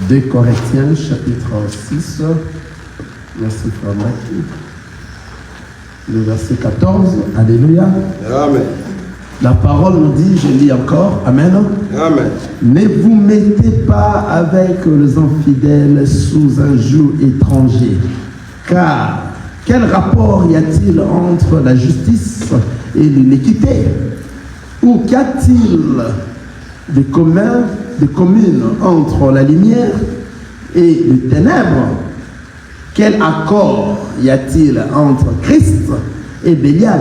2 Corinthiens, chapitre 6, merci frère Mathieu, le verset 14, alléluia. Amen. La parole nous dit, je lis encore, amen. Amen. Ne vous mettez pas avec les infidèles sous un joug étranger, car quel rapport y a-t-il entre la justice et l'iniquité? Ou qu'y a-t-il de commun entre la lumière et les ténèbres? Quel accord y a-t-il entre Christ et Bélial?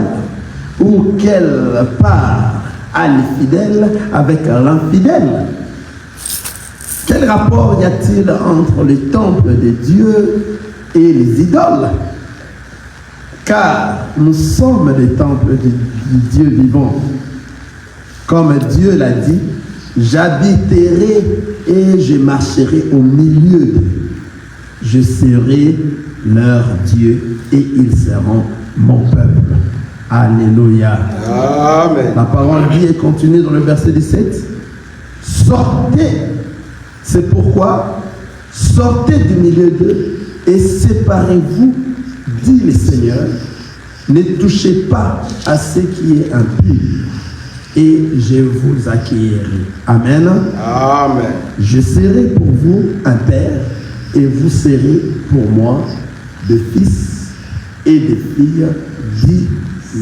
Ou quelle part a le fidèle avec l'infidèle? Quel rapport y a-t-il entre le temple de Dieu et les idoles? Car nous sommes les temples du Dieu vivant. Comme Dieu l'a dit, j'habiterai et je marcherai au milieu d'eux. Je serai leur Dieu et ils seront mon peuple. Alléluia. Amen. La parole dit et continue dans le verset 17. Sortez. C'est pourquoi sortez du milieu d'eux et séparez-vous, dit le Seigneur. Ne touchez pas à ce qui est impur et je vous accueillerai. Amen. Amen. Je serai pour vous un père et vous serez pour moi des fils et des filles, dit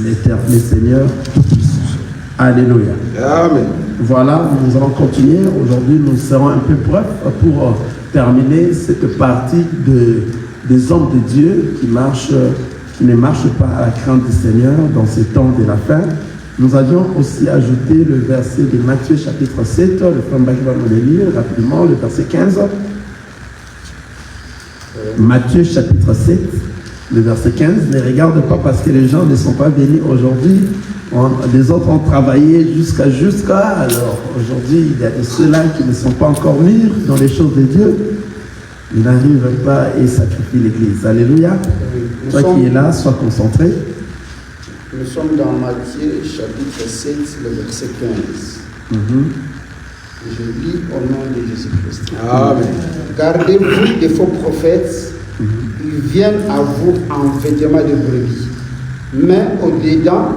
l'Éternel Seigneur Tout-Puissant. Alléluia. Amen. Voilà, nous allons continuer. Aujourd'hui, nous serons un peu brefs pour terminer cette partie des hommes de Dieu qui ne marchent pas à la crainte du Seigneur dans ces temps de la fin. Nous avions aussi ajouté le verset de Matthieu chapitre 7, le frère Mbaki va nous le lire rapidement, le verset 15. Matthieu chapitre 7, le verset 15. Ne regarde pas parce que les gens ne sont pas venus aujourd'hui. Les autres ont travaillé jusqu'à. Alors aujourd'hui, il y a de ceux-là qui ne sont pas encore mûrs dans les choses de Dieu. Ils n'arrivent pas et sacrifient l'Église. Alléluia. Toi qui es là, sois concentré. Nous sommes dans Matthieu chapitre 7, le verset 15. Je lis au nom de Jésus-Christ. Amen. Gardez-vous des faux prophètes. Ils viennent à vous en vêtements de brebis, mais au-dedans,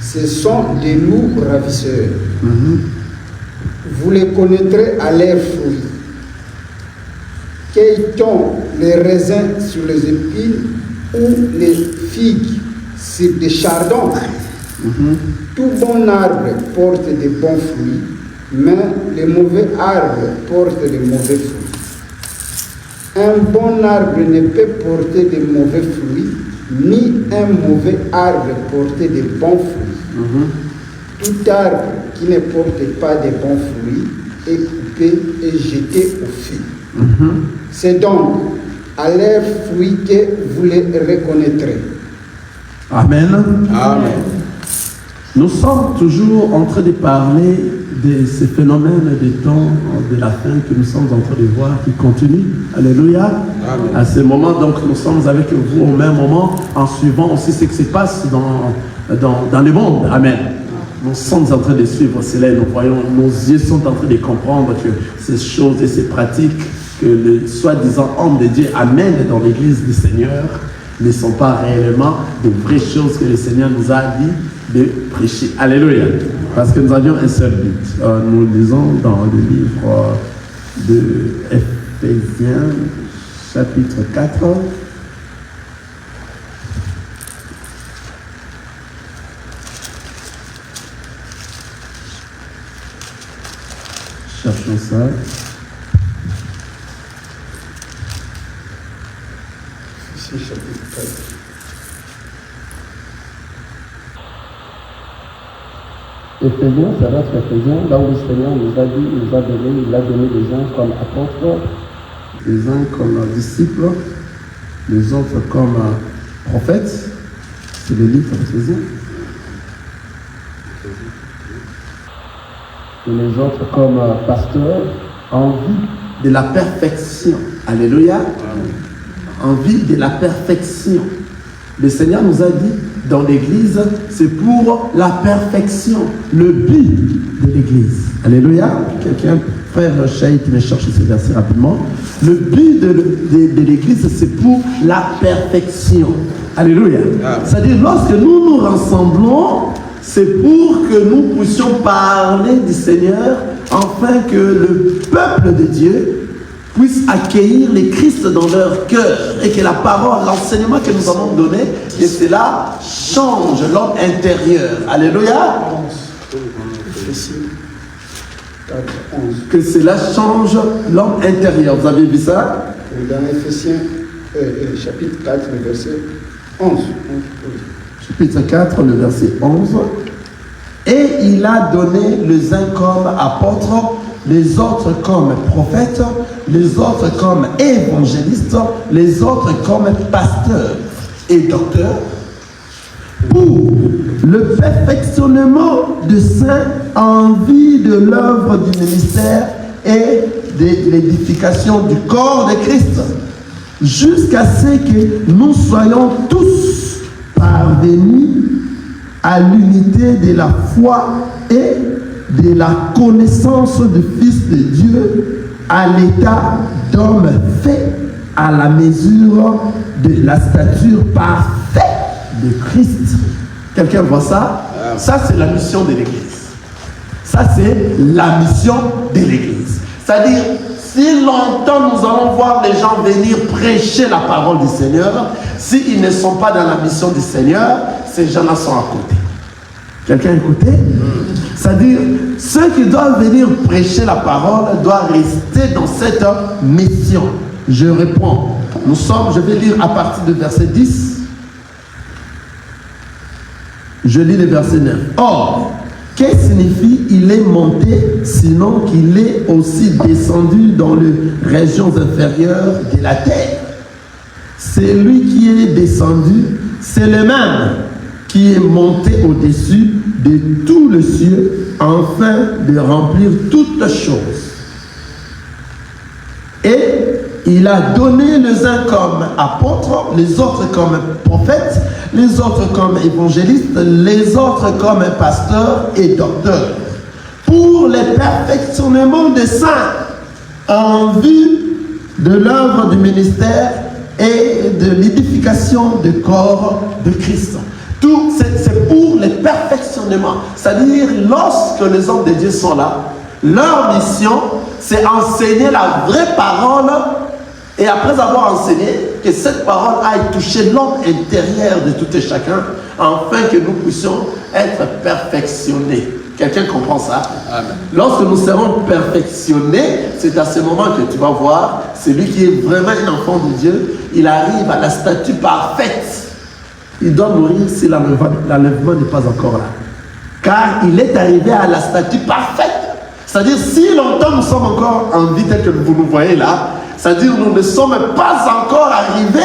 ce sont des loups ravisseurs. Vous les connaîtrez à leurs fruits. Cueille-t-on les raisins sur les épines ou les figues sur des chardons? Tout bon arbre porte de bons fruits, mais les mauvais arbres portent de mauvais fruits. Un bon arbre ne peut porter de mauvais fruits, ni un mauvais arbre porter de bons fruits. Tout arbre qui ne porte pas de bons fruits est coupé et jeté au feu. C'est donc à leurs fruits que vous les reconnaîtrez. Amen. Amen. Nous sommes toujours en train de parler de ces phénomènes des temps de la fin que nous sommes en train de voir qui continuent. Alléluia. Amen. À ce moment, donc, nous sommes avec vous au même moment en suivant aussi ce qui se passe dans le monde. Amen. Nous sommes en train de suivre cela et nous voyons, nos yeux sont en train de comprendre que ces choses et ces pratiques que les soi-disant hommes de Dieu amènent dans l'église du Seigneur ne sont pas réellement de vraies choses que le Seigneur nous a dit de prêcher. Alléluia. Parce que nous avions un seul but. Nous lisons dans le livre de Éphésiens, chapitre 4. Cherchons ça. Ici, chapitre 4. Éphésiens, ça reste Éphésiens, là où le Seigneur nous a dit, il a donné les uns comme apôtres, les uns comme disciples, les autres comme prophètes. C'est le livre d'Éphésiens. Et les autres comme pasteurs, en vue de la perfection. Alléluia. En vue de la perfection. Le Seigneur nous a dit, dans l'église, c'est pour la perfection, le but de l'église. Alléluia. Quelqu'un frère Chaït me cherche ce verset rapidement. Le but de l'Église, c'est pour la perfection. Alléluia. C'est-à-dire, lorsque nous nous rassemblons, c'est pour que nous puissions parler du Seigneur, afin que le peuple de Dieu puisse accueillir les Christ dans leur cœur et que la parole, l'enseignement que nous avons donné, que cela change l'homme intérieur. Alléluia. Que cela change l'homme intérieur. Vous avez vu ça? Dans Éphésiens chapitre 4, le verset 11. Chapitre 4, le verset 11. Et il a donné les uns comme apôtres, les autres comme prophètes, les autres comme évangélistes, les autres comme pasteurs et docteurs, pour le perfectionnement des saints en vue de l'œuvre du ministère et de l'édification du corps de Christ, jusqu'à ce que nous soyons tous parvenus à l'unité de la foi et de la connaissance du Fils de Dieu, à l'état d'homme fait à la mesure de la stature parfaite de Christ. Quelqu'un voit ça? Ça, c'est la mission de l'Église. Ça, c'est la mission de l'Église. C'est-à-dire, si longtemps nous allons voir les gens venir prêcher la parole du Seigneur, s'ils ne sont pas dans la mission du Seigneur, ces gens-là sont à côté. Quelqu'un écouté? C'est-à-dire, ceux qui doivent venir prêcher la parole doivent rester dans cette mission. Je réponds. Je vais lire à partir du verset 10. Je lis le verset 9. Or, qu'est-ce que signifie il est monté, sinon qu'il est aussi descendu dans les régions inférieures de la terre? C'est lui qui est descendu, c'est le même qui est monté au-dessus de tout le cieux, afin de remplir toutes choses. Et il a donné les uns comme apôtres, les autres comme prophètes, les autres comme évangélistes, les autres comme pasteurs et docteurs, pour le perfectionnement des saints, en vue de l'œuvre du ministère et de l'édification du corps de Christ. Tout, c'est pour le perfectionnement. C'est-à-dire, lorsque les hommes de Dieu sont là, leur mission, c'est enseigner la vraie parole, et après avoir enseigné, que cette parole aille toucher l'homme intérieur de tout et chacun, afin que nous puissions être perfectionnés. Quelqu'un comprend ça? Amen. Lorsque nous serons perfectionnés, c'est à ce moment que tu vas voir, celui qui est vraiment un enfant de Dieu, il arrive à la statue parfaite. Il doit mourir si l'enlèvement n'est pas encore là. Car il est arrivé à la statue parfaite. C'est-à-dire, si longtemps nous sommes encore en vie tel que vous nous voyez là, c'est-à-dire nous ne sommes pas encore arrivés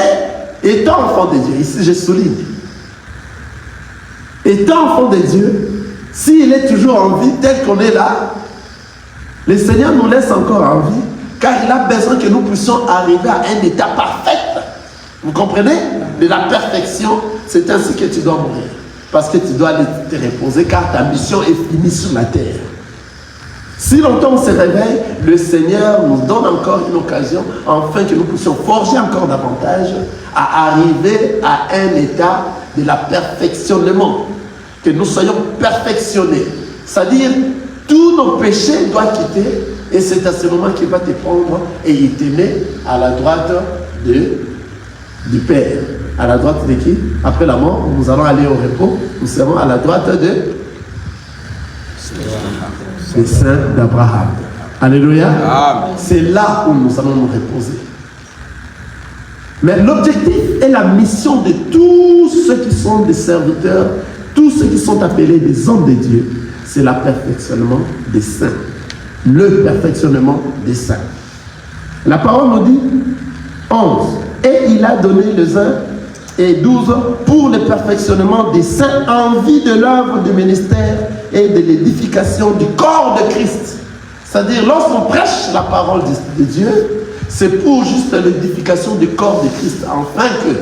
étant enfants de Dieu. Ici, je souligne. Étant enfant de Dieu, s'il est toujours en vie tel qu'on est là, le Seigneur nous laisse encore en vie, car il a besoin que nous puissions arriver à un état parfait. Vous comprenez? De la perfection, c'est ainsi que tu dois mourir. Parce que tu dois te reposer, car ta mission est finie sur la terre. Si longtemps on se réveille, le Seigneur nous donne encore une occasion, afin que nous puissions forger encore davantage, à arriver à un état de la perfectionnement. Que nous soyons perfectionnés. C'est-à-dire, tous nos péchés doivent quitter, et c'est à ce moment qu'il va te prendre et il te met à la droite du Père. À la droite de qui? Après la mort, nous allons aller au repos. Nous serons à la droite des saints d'Abraham. Alléluia. C'est là où nous allons nous reposer. Mais l'objectif et la mission de tous ceux qui sont des serviteurs, tous ceux qui sont appelés des hommes de Dieu, c'est le perfectionnement des saints. Le perfectionnement des saints. La parole nous dit 11. Et il a donné les 1 et 12 pour le perfectionnement des saints en vue de l'œuvre du ministère et de l'édification du corps de Christ. C'est-à-dire, lorsqu'on prêche la parole de Dieu, c'est pour juste l'édification du corps de Christ, afin que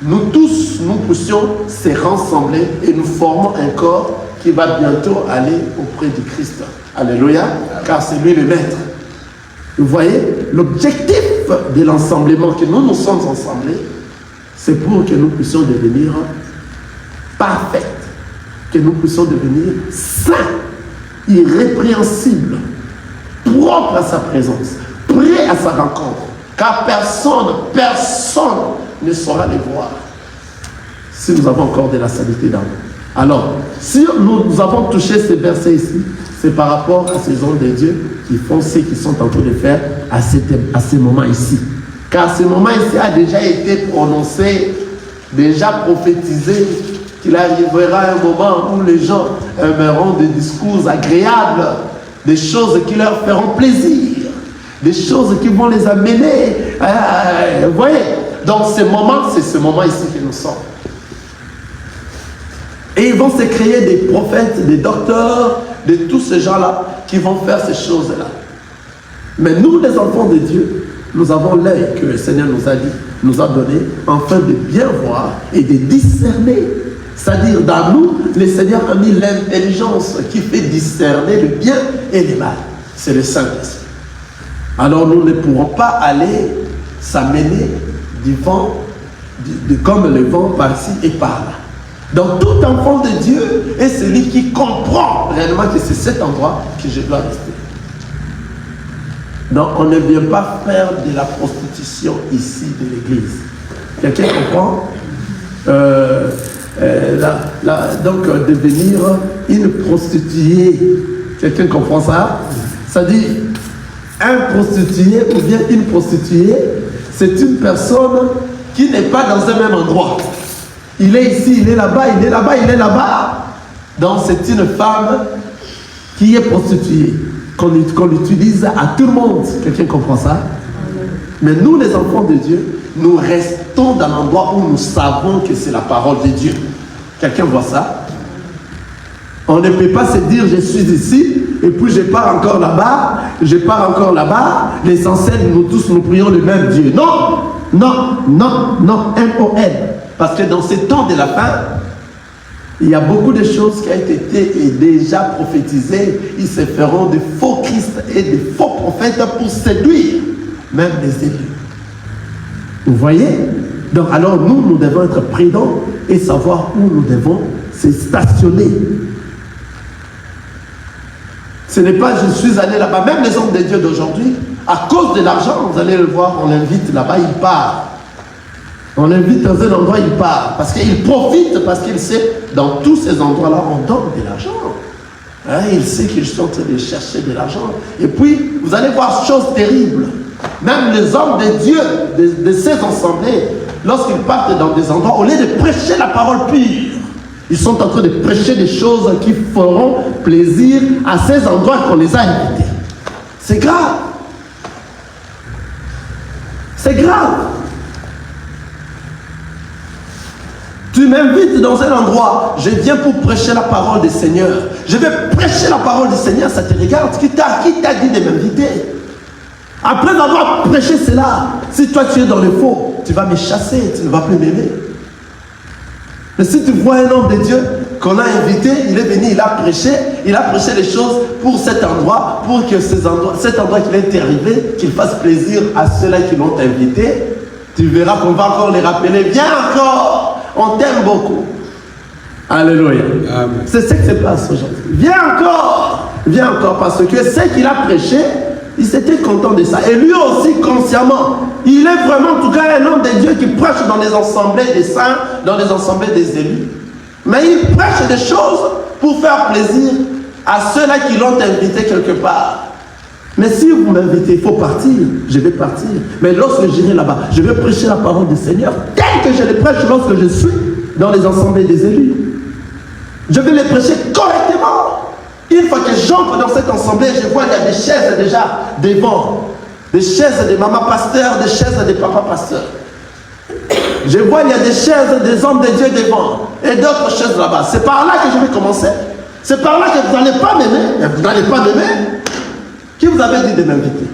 nous tous, nous puissions se rassembler et nous formons un corps qui va bientôt aller auprès du Christ. Alléluia, car c'est lui le maître. Vous voyez, l'objectif de l'ensemblement, que nous nous sommes ensemblés, c'est pour que nous puissions devenir parfaits, que nous puissions devenir saints, irrépréhensibles, propres à sa présence, prêts à sa rencontre, car personne ne saura les voir si nous avons encore de la sainteté dans nous. Alors, si nous avons touché ces versets ici, c'est par rapport à ces hommes de Dieu qui font ce qu'ils sont en train de faire à ce moment ici. Car ce moment ici a déjà été prononcé, déjà prophétisé, qu'il arrivera un moment où les gens aimeront des discours agréables, des choses qui leur feront plaisir, des choses qui vont les amener. Vous voyez? Donc ce moment, c'est ce moment ici que nous sommes. Et ils vont se créer des prophètes, des docteurs, de tous ces gens-là qui vont faire ces choses-là. Mais nous, les enfants de Dieu, nous avons l'œil que le Seigneur nous a donné, afin de bien voir et de discerner. C'est-à-dire, dans nous, le Seigneur a mis l'intelligence qui fait discerner le bien et le mal. C'est le Saint-Esprit. Alors nous ne pourrons pas aller s'amener du vent, comme le vent par-ci et par-là. Donc tout enfant de Dieu est celui qui comprend réellement que c'est cet endroit que je dois rester. Donc on ne vient pas faire de la prostitution ici de l'église. Quelqu'un comprend? Donc devenir une prostituée. Quelqu'un comprend ça? Ça dit un prostitué ou bien une prostituée, c'est une personne qui n'est pas dans un même endroit. Il est ici, il est là-bas, il est là-bas, il est là-bas. Donc c'est une femme qui est prostituée, qu'on utilise à tout le monde. Quelqu'un comprend ça? Mais nous, les enfants de Dieu, nous restons dans l'endroit où nous savons que c'est la parole de Dieu. Quelqu'un voit ça? On ne peut pas se dire, je suis ici, et puis je pars encore là-bas, je pars encore là-bas. L'essentiel, nous tous, nous prions le même Dieu. Non, non, non, non, M-O-N. Parce que dans ces temps de la fin, il y a beaucoup de choses qui ont été déjà prophétisées. Ils se feront de faux Christ et de faux prophètes pour séduire même les élus. Vous voyez? Donc alors nous devons être prudents et savoir où nous devons se stationner. Ce n'est pas je suis allé là-bas. Même les hommes de Dieu d'aujourd'hui, à cause de l'argent, vous allez le voir, on l'invite là-bas, il part. On l'invite dans un endroit, il part. Parce qu'il profite, parce qu'il sait, dans tous ces endroits-là, on donne de l'argent. Hein, il sait qu'ils sont en train de chercher de l'argent. Et puis, vous allez voir chose terrible. Même les hommes de Dieu, de ces assemblées, lorsqu'ils partent dans des endroits, au lieu de prêcher la parole pure, ils sont en train de prêcher des choses qui feront plaisir à ces endroits qu'on les a invités. C'est grave. C'est grave. Tu m'invites dans un endroit, je viens pour prêcher la parole du Seigneur. Je vais prêcher la parole du Seigneur, ça te regarde. Qui t'a dit de m'inviter? Après avoir prêché cela, si toi tu es dans le faux, tu vas me chasser, tu ne vas plus m'aimer. Mais si tu vois un homme de Dieu qu'on a invité, il est venu, il a prêché les choses pour cet endroit, pour que cet endroit qu'il est arrivé, qu'il fasse plaisir à ceux-là qui l'ont invité, tu verras qu'on va encore les rappeler. Viens encore! On t'aime beaucoup. Alléluia. C'est ce qui se passe aujourd'hui. Viens encore, parce que ce qu'il a prêché, il s'était content de ça. Et lui aussi, consciemment, il est vraiment, en tout cas, un homme de Dieu qui prêche dans les assemblées des saints, dans les assemblées des élus. Mais il prêche des choses pour faire plaisir à ceux-là qui l'ont invité quelque part. Mais si vous m'invitez, il faut partir, je vais partir. Mais lorsque j'irai là-bas, je vais prêcher la parole du Seigneur telle que je les prêche lorsque je suis dans les assemblées des élus. Je vais les prêcher correctement. Une fois que j'entre dans cette assemblée, je vois qu'il y a des chaises déjà devant. Des chaises de maman pasteur, des chaises de papa pasteur. Je vois qu'il y a des chaises des hommes de Dieu devant. Et d'autres chaises là-bas. C'est par là que je vais commencer. C'est par là que vous n'allez pas m'aimer. Vous n'allez pas m'aimer. Qui vous avait dit de m'inviter?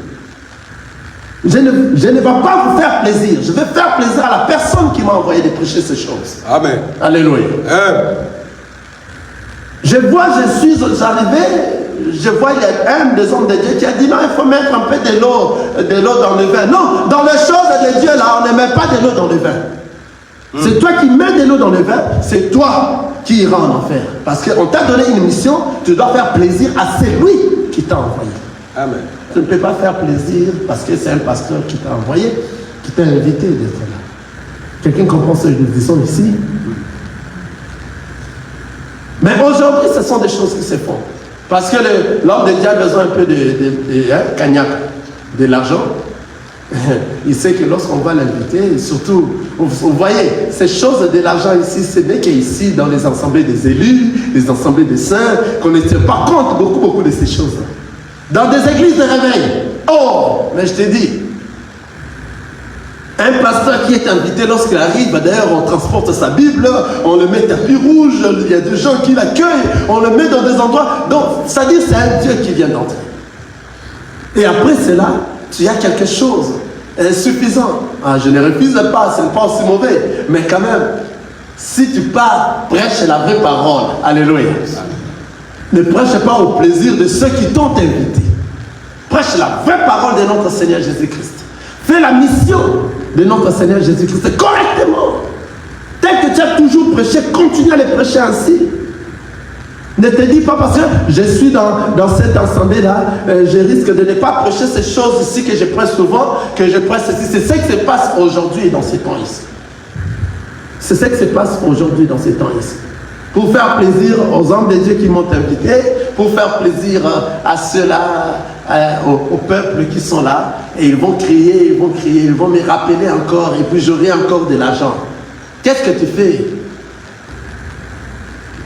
Je ne vais pas vous faire plaisir. Je vais faire plaisir à la personne qui m'a envoyé de prêcher ces choses. Amen. Alléluia. Je vois, je suis arrivé, je vois, il y a un des hommes de Dieu qui a dit non, il faut mettre un peu de l'eau dans le vin. Non, dans les choses de Dieu, là, on ne met pas de l'eau dans le vin. C'est toi qui mets de l'eau dans le vin, c'est toi qui iras en enfer. Parce qu'on t'a donné une mission, tu dois faire plaisir à celui qui t'a envoyé. Amen. Tu ne peux pas faire plaisir parce que c'est un pasteur qui t'a envoyé, qui t'a invité d'être là. Quelqu'un comprend ce que nous disons ici? Mais aujourd'hui, ce sont des choses qui se font. Parce que l'homme de Dieu a besoin un peu de cognac, de l'argent. Il sait que lorsqu'on va l'inviter, surtout, vous voyez, ces choses de l'argent ici, ce n'est qu'ici, dans les assemblées des élus, les assemblées des saints, qu'on ne tient pas compte beaucoup de ces choses. Dans des églises de réveil. Oh, mais je te dis, un pasteur qui est invité lorsqu'il arrive, d'ailleurs on transporte sa Bible, on le met tapis rouge, il y a des gens qui l'accueillent, on le met dans des endroits. Donc, c'est-à-dire c'est un Dieu qui vient d'entrer. Et après cela, tu as quelque chose insuffisant. Ah, je ne refuse pas, ce n'est pas aussi mauvais. Mais quand même, si tu pars, prêche la vraie parole. Alléluia. Ne prêche pas au plaisir de ceux qui t'ont invité. Prêche la vraie parole de notre Seigneur Jésus-Christ. Fais la mission de notre Seigneur Jésus-Christ correctement. Tel que tu as toujours prêché, continue à les prêcher ainsi. Ne te dis pas parce que je suis dans cette assemblée-là, je risque de ne pas prêcher ces choses ici que je prêche souvent, que je prêche ceci. C'est ce qui se passe aujourd'hui dans ces temps ici. C'est ce qui se passe aujourd'hui dans ces temps ici. Pour faire plaisir aux hommes de Dieu qui m'ont invité, pour faire plaisir à ceux-là, au peuple qui sont là, et ils vont crier, ils vont me rappeler encore, et puis j'aurai encore de l'argent. Qu'est-ce que tu fais?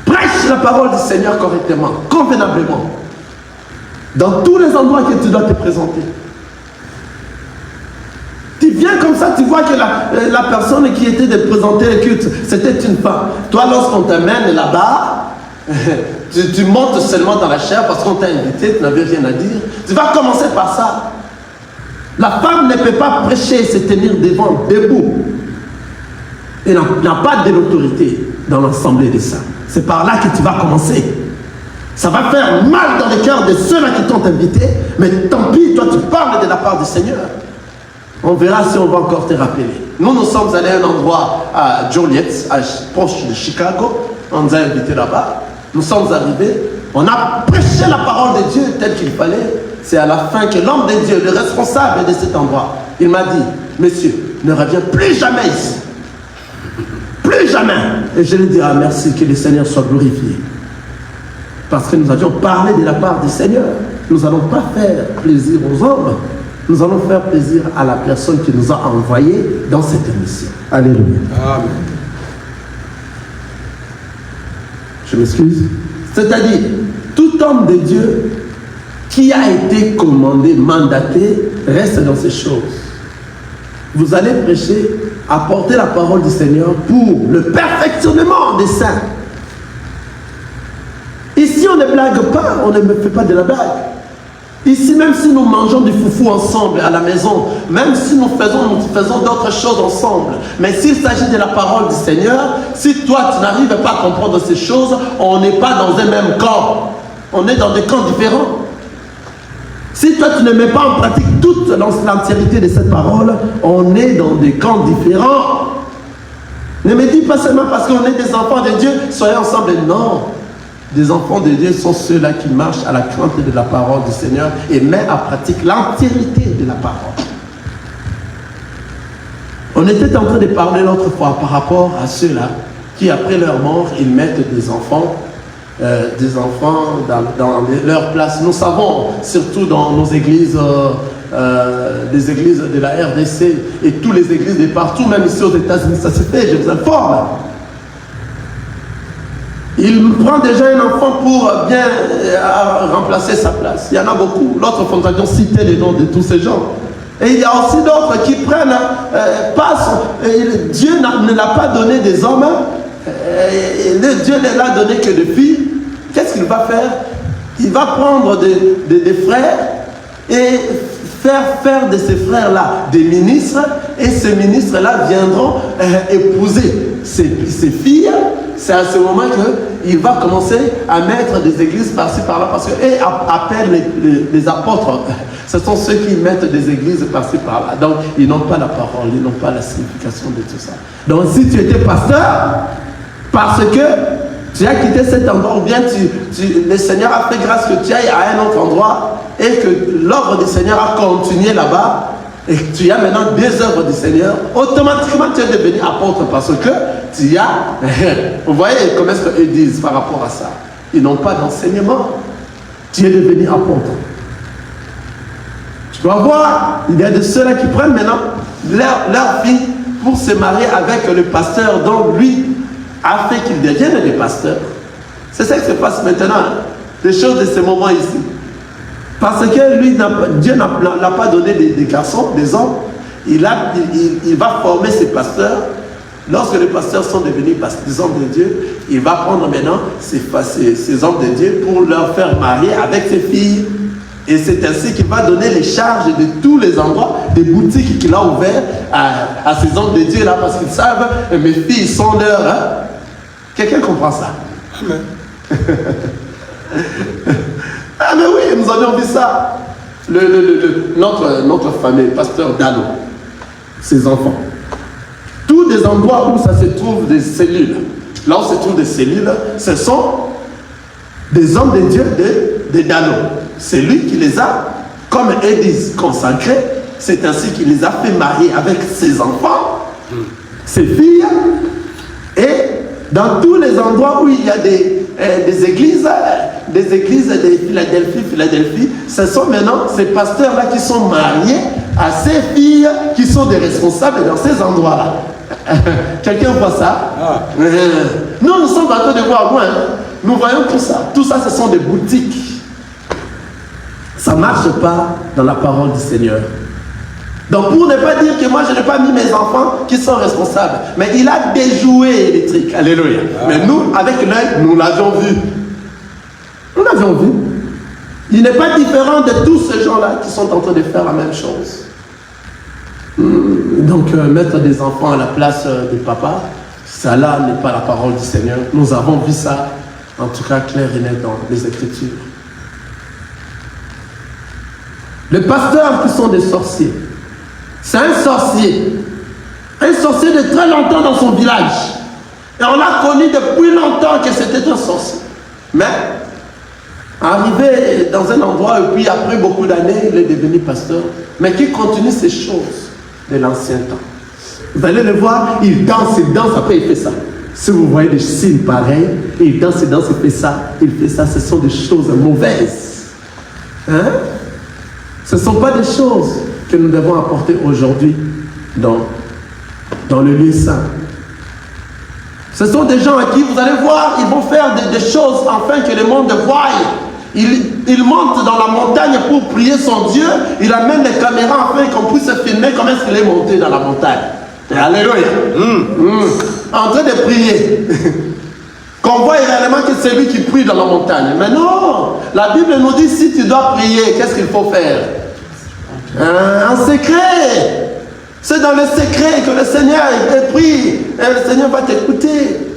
Prêche la parole du Seigneur correctement, convenablement. Dans tous les endroits que tu dois te présenter. Tu viens comme ça, tu vois que la personne qui était de présenter le culte, c'était une femme. Toi, lorsqu'on t'amène là-bas, tu montes seulement dans la chair parce qu'on t'a invité, tu n'avais rien à dire. Tu vas commencer par ça. La femme ne peut pas prêcher et se tenir devant, debout. Elle n'a pas de l'autorité dans l'assemblée des saints. C'est par là que tu vas commencer. Ça va faire mal dans le cœur de ceux-là qui t'ont invité, mais tant pis, toi tu parles de la part du Seigneur. On verra si on va encore te rappeler. Nous sommes allés à un endroit à Joliet, proche de Chicago. On nous a invités là-bas. Nous sommes arrivés. On a prêché la parole de Dieu telle qu'il fallait. C'est à la fin que l'homme de Dieu, le responsable de cet endroit, il m'a dit, monsieur, ne reviens plus jamais ici. Plus jamais. Et je lui dirai merci, que le Seigneur soit glorifié. Parce que nous avions parlé de la part du Seigneur. Nous n'allons pas faire plaisir aux hommes. Nous allons faire plaisir à la personne qui nous a envoyés dans cette émission. Alléluia. Amen. Je m'excuse. C'est-à-dire, tout homme de Dieu qui a été commandé, mandaté, reste dans ces choses. Vous allez prêcher, apporter la parole du Seigneur pour le perfectionnement des saints. Ici, on ne blague pas, on ne fait pas de la blague. Ici, même si nous mangeons du foufou ensemble à la maison, même si nous faisons d'autres choses ensemble, mais s'il s'agit de la parole du Seigneur, si toi tu n'arrives pas à comprendre ces choses, on n'est pas dans un même camp. On est dans des camps différents. Si toi tu ne mets pas en pratique toute l'entièreté de cette parole, on est dans des camps différents. Ne me dis pas seulement parce qu'on est des enfants de Dieu, soyez ensemble. Non. Des enfants de Dieu sont ceux-là qui marchent à la crainte de la parole du Seigneur et mettent en pratique l'entièreté de la parole. On était en train de parler l'autre fois par rapport à ceux-là qui, après leur mort, ils mettent des enfants dans leur place. Nous savons, surtout dans nos églises, les églises de la RDC et toutes les églises de partout, même ici aux États-Unis, ça se fait, je vous informe. Il prend déjà un enfant pour bien remplacer sa place. Il y en a beaucoup. L'autre fondation citait les noms de tous ces gens. Et il y a aussi d'autres qui prennent, Dieu ne l'a pas donné des hommes, Dieu ne l'a donné que des filles. Qu'est-ce qu'il va faire? Il va prendre des frères et faire de ces frères-là des ministres, et ces ministres-là viendront épouser ses filles. C'est à ce moment qu'il va commencer à mettre des églises par-ci par-là, parce qu'eux appellent les apôtres. Ce sont ceux qui mettent des églises par-ci par-là. Donc, ils n'ont pas la parole, ils n'ont pas la signification de tout ça. Donc, si tu étais pasteur, parce que tu as quitté cet endroit, ou bien le Seigneur a fait grâce que tu ailles à un autre endroit, et que l'œuvre du Seigneur a continué là-bas, et que tu as maintenant des œuvres du Seigneur, automatiquement tu es devenu apôtre, parce que tu as, vous voyez comment est-ce qu'ils disent par rapport à ça, ils n'ont pas d'enseignement, tu es devenu apôtre. Tu vas voir, il y a de ceux-là qui prennent maintenant leur fille pour se marier avec le pasteur, donc lui a fait qu'ils deviennent des pasteurs. C'est ça qui se passe maintenant, hein? Les choses de ce moment ici. Parce que lui, Dieu n'a pas donné des garçons, des hommes. Il va former ses pasteurs. Lorsque les pasteurs sont devenus des hommes de Dieu, il va prendre maintenant ces hommes de Dieu pour leur faire marier avec ses filles. Et c'est ainsi qu'il va donner les charges de tous les endroits, des boutiques qu'il a ouvertes à ces hommes de Dieu là, parce qu'ils savent, mes filles sont leurs. Hein? Quelqu'un comprend ça? Amen. Ah mais oui, nous avions vu ça. Notre famille, pasteur Dano, ses enfants. Tous les endroits où ça se trouve des cellules, là où se trouvent des cellules, ce sont des hommes de Dieu de Dano. C'est lui qui les a, comme ils disent, consacrés. C'est ainsi qu'il les a fait marier avec ses enfants, ses filles. Et dans tous les endroits où il y a des églises de Philadelphie, ce sont maintenant ces pasteurs-là qui sont mariés à ces filles qui sont des responsables dans ces endroits-là. Quelqu'un voit ça? Nous sommes en train de voir loin. Nous voyons tout ça. Tout ça, ce sont des boutiques. Ça ne marche pas dans la parole du Seigneur. Donc pour ne pas dire que moi je n'ai pas mis mes enfants qui sont responsables, mais il a déjoué les trucs. Alléluia. Mais nous, avec l'œil, nous l'avions vu. Nous l'avions vu. Il n'est pas différent de tous ces gens-là qui sont en train de faire la même chose. Donc mettre des enfants à la place des papas, ça là n'est pas la parole du Seigneur. Nous avons vu ça, en tout cas clair et net dans les Écritures. Les pasteurs qui sont des sorciers, c'est un sorcier de très longtemps dans son village. Et on a connu depuis longtemps que c'était un sorcier. Mais, arrivé dans un endroit, et puis après beaucoup d'années, il est devenu pasteur, mais qui continue ces choses de l'ancien temps. Vous allez le voir, il danse, après il fait ça. Si vous voyez des signes pareils, il danse, il fait ça, ce sont des choses mauvaises. Hein? Ce ne sont pas des choses que nous devons apporter aujourd'hui dans le lieu saint. Ce sont des gens à qui vous allez voir, ils vont faire des choses afin que le monde voie. Il monte dans la montagne pour prier son Dieu, il amène les caméras afin qu'on puisse filmer comment est-ce qu'il est monté dans la montagne. Alléluia. En train de prier. Qu'on voit réellement que c'est lui qui prie dans la montagne. Mais non, la Bible nous dit si tu dois prier, qu'est-ce qu'il faut faire? En secret. C'est dans le secret que le Seigneur prie. Et le Seigneur va t'écouter.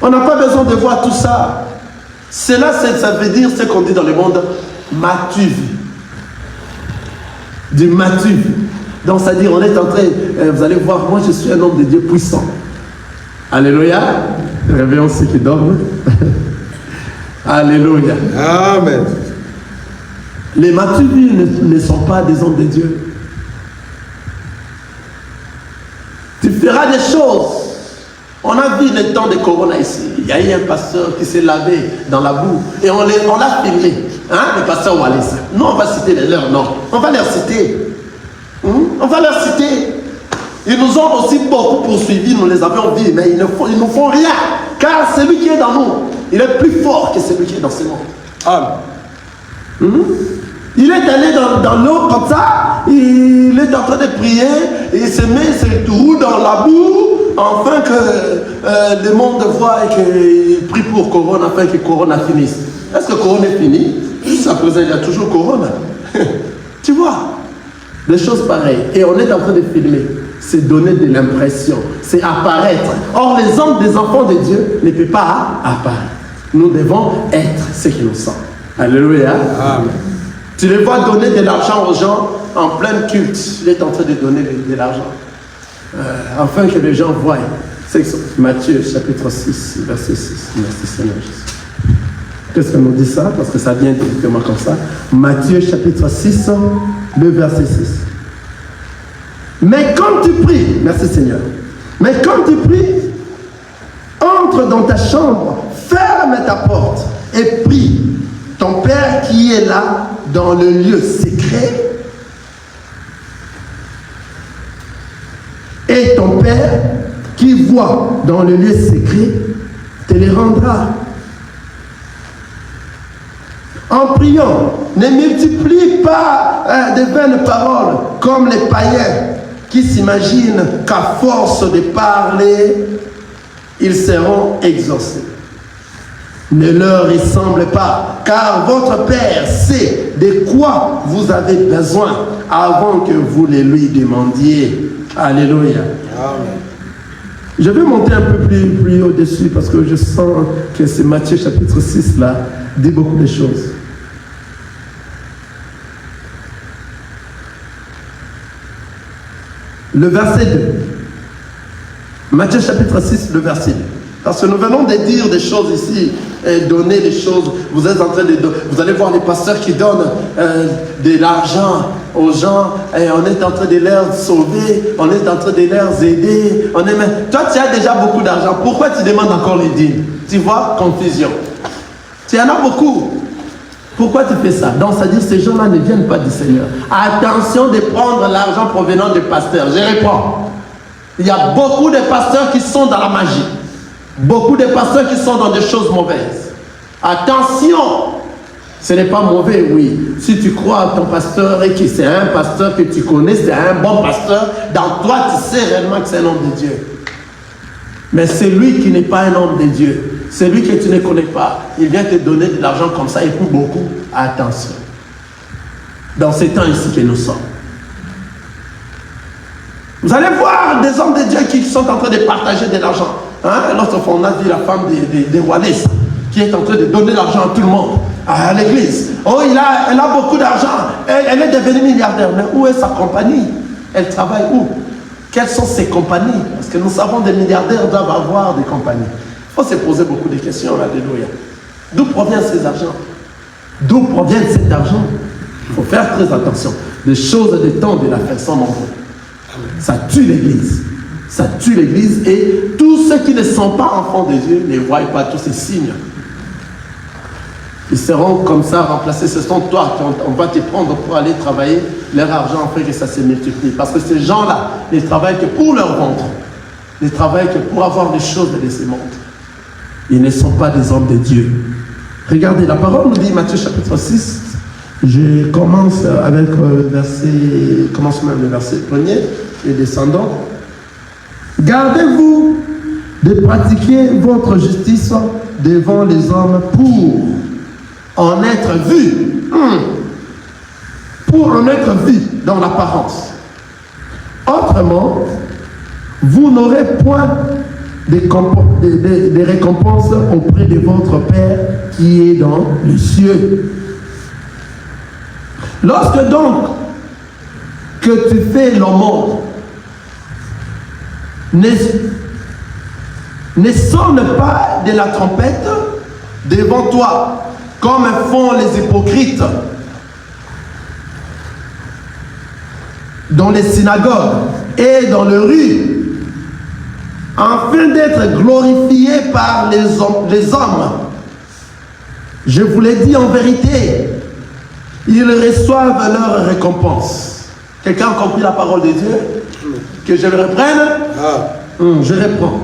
On n'a pas besoin de voir tout ça. Cela, ça veut dire ce qu'on dit dans le monde, m'as-tu vu? Du m'as-tu vu. Donc, c'est-à-dire, on est en train, vous allez voir, moi je suis un homme de Dieu puissant. Alléluia. Réveillons ceux qui dorment. Alléluia. Amen. Les m'as-tu vu ne sont pas des hommes de Dieu. Tu feras des choses. On a vu le temps de Corona ici. Il y a eu un pasteur qui s'est lavé dans la boue et on l'a filmé. Hein, le pasteur Wallace. Nous, on va citer les leurs noms. On va leur citer. On va leur citer. Ils nous ont aussi beaucoup poursuivis, nous les avions vus, mais ils ne font rien. Car celui qui est dans nous, il est plus fort que celui qui est dans ce monde. Amen. Il est allé dans l'eau comme ça, il est en train de prier, et il se met ses trous dans la boue, afin que le monde voit et qu'il prie pour Corona, afin que Corona finisse. Est-ce que Corona est fini? Jusqu'à présent, il y a toujours Corona. Tu vois? Des choses pareilles. Et on est en train de filmer. C'est donner de l'impression. C'est apparaître. Or, les hommes des enfants de Dieu ne peuvent pas apparaître. Nous devons être ce que nous sommes. Alléluia. Amen. Tu les vois donner de l'argent aux gens en plein culte. Il est en train de donner de l'argent. Afin que les gens voient. C'est Matthieu chapitre 6, verset 6. Merci Seigneur Jésus. Qu'est-ce que nous dit ça? Parce que ça vient directement comme ça. Matthieu chapitre 6, le verset 6. Mais quand tu pries, merci Seigneur, mais quand tu pries, entre dans ta chambre, ferme ta porte et prie ton Père qui est là dans le lieu secret. Et ton Père qui voit dans le lieu secret te les rendra. En priant, ne multiplie pas de vaines paroles comme les païens qui s'imaginent qu'à force de parler, ils seront exaucés. Ne leur ressemble pas, car votre Père sait de quoi vous avez besoin avant que vous le lui demandiez. Alléluia. Amen. Je vais monter un peu plus au-dessus parce que je sens que ce Matthieu chapitre 6 là dit beaucoup de choses. Le verset 2. Matthieu chapitre 6, le verset 2. Parce que nous venons de dire des choses ici, et donner des choses. Vous êtes en train de... Vous allez voir les pasteurs qui donnent de l'argent aux gens, et on est en train de les sauver, on est en train de les aider. Toi, tu as déjà beaucoup d'argent. Pourquoi tu demandes encore les dîmes? Tu vois, confusion. Tu en as beaucoup. Pourquoi tu fais ça? Donc, c'est-à-dire que ces gens-là ne viennent pas du Seigneur. Attention de prendre l'argent provenant des pasteurs. Je réponds. Il y a beaucoup de pasteurs qui sont dans la magie. Beaucoup de pasteurs qui sont dans des choses mauvaises. Attention! Ce n'est pas mauvais, oui. Si tu crois à ton pasteur et que c'est un pasteur que tu connais, c'est un bon pasteur, dans toi, tu sais réellement que c'est un homme de Dieu. Mais celui qui n'est pas un homme de Dieu, celui que tu ne connais pas, il vient te donner de l'argent comme ça et pour beaucoup. Attention. Dans ces temps ici que nous sommes. Vous allez voir des hommes de Dieu qui sont en train de partager de l'argent. Hein? Lorsqu'on a vu la femme de Wallace qui est en train de donner l'argent à tout le monde, à l'église. Oh, elle a beaucoup d'argent. Elle est devenue milliardaire. Mais où est sa compagnie? Elle travaille où? Quelles sont ses compagnies? Parce que nous savons que des milliardaires doivent avoir des compagnies. Il faut se poser beaucoup de questions. Alléluia. D'où provient ces argent? D'où provient cet argent? Il faut faire très attention. Les choses des temps de la fin sont nombreuses. Ça tue l'église. Ça tue l'église et tous ceux qui ne sont pas enfants de Dieu ne voient pas tous ces signes. Ils seront comme ça remplacés. Ce sont toi qu'on va te prendre pour aller travailler leur argent afin que ça se multiplie. Parce que ces gens-là, ils travaillent que pour leur ventre. Ils travaillent que pour avoir des choses de ce monde. Ils ne sont pas des hommes de Dieu. Regardez, la parole nous dit, Matthieu chapitre 6, je commence avec le verset, commence même le verset 1er et descendant. Gardez-vous de pratiquer votre justice devant les hommes pour en être vu. Pour en être vu dans l'apparence. Autrement, vous n'aurez point de récompense auprès de votre Père qui est dans les cieux. Lorsque donc que tu fais l'aumône, ne sonne pas de la trompette devant toi, comme font les hypocrites dans les synagogues et dans les rues, afin d'être glorifiés par les hommes. Je vous l'ai dit en vérité, ils reçoivent leur récompense. Quelqu'un a compris la parole de Dieu? Que je le reprenne? Je reprends.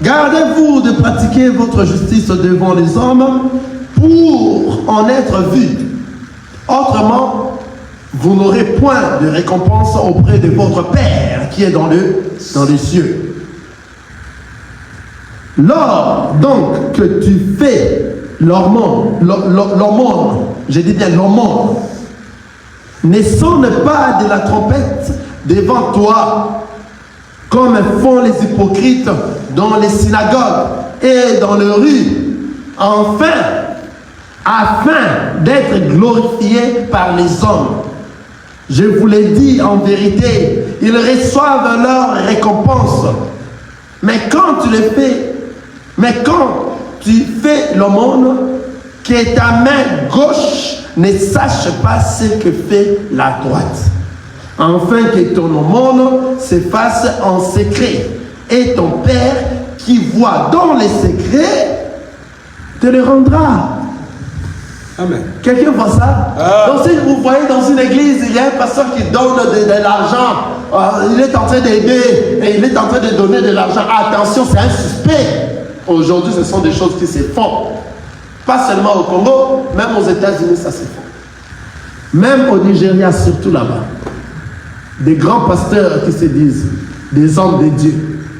Gardez-vous de pratiquer votre justice devant les hommes pour en être vus. Autrement, vous n'aurez point de récompense auprès de votre Père qui est dans les cieux. Lors donc que tu fais l'aumône, je dis bien l'aumône, ne sonne pas de la trompette devant toi, comme font les hypocrites dans les synagogues et dans les rues, afin d'être glorifiés par les hommes. Je vous l'ai dit en vérité, ils reçoivent leur récompense. Mais quand tu fais l'aumône, que ta main gauche ne sache pas ce que fait la droite, afin que ton aumône se fasse en secret, et ton Père qui voit dans les secrets te le rendra. Amen. Quelqu'un voit ça? Donc si vous voyez dans une église, il y a un pasteur qui donne de l'argent, il est en train d'aider et il est en train de donner de l'argent. Attention, c'est un suspect. Aujourd'hui, ce sont des choses qui se font. Pas seulement au Congo, même aux États-Unis, ça se fait. Même au Nigeria, surtout là-bas. Des grands pasteurs qui se disent des hommes de Dieu.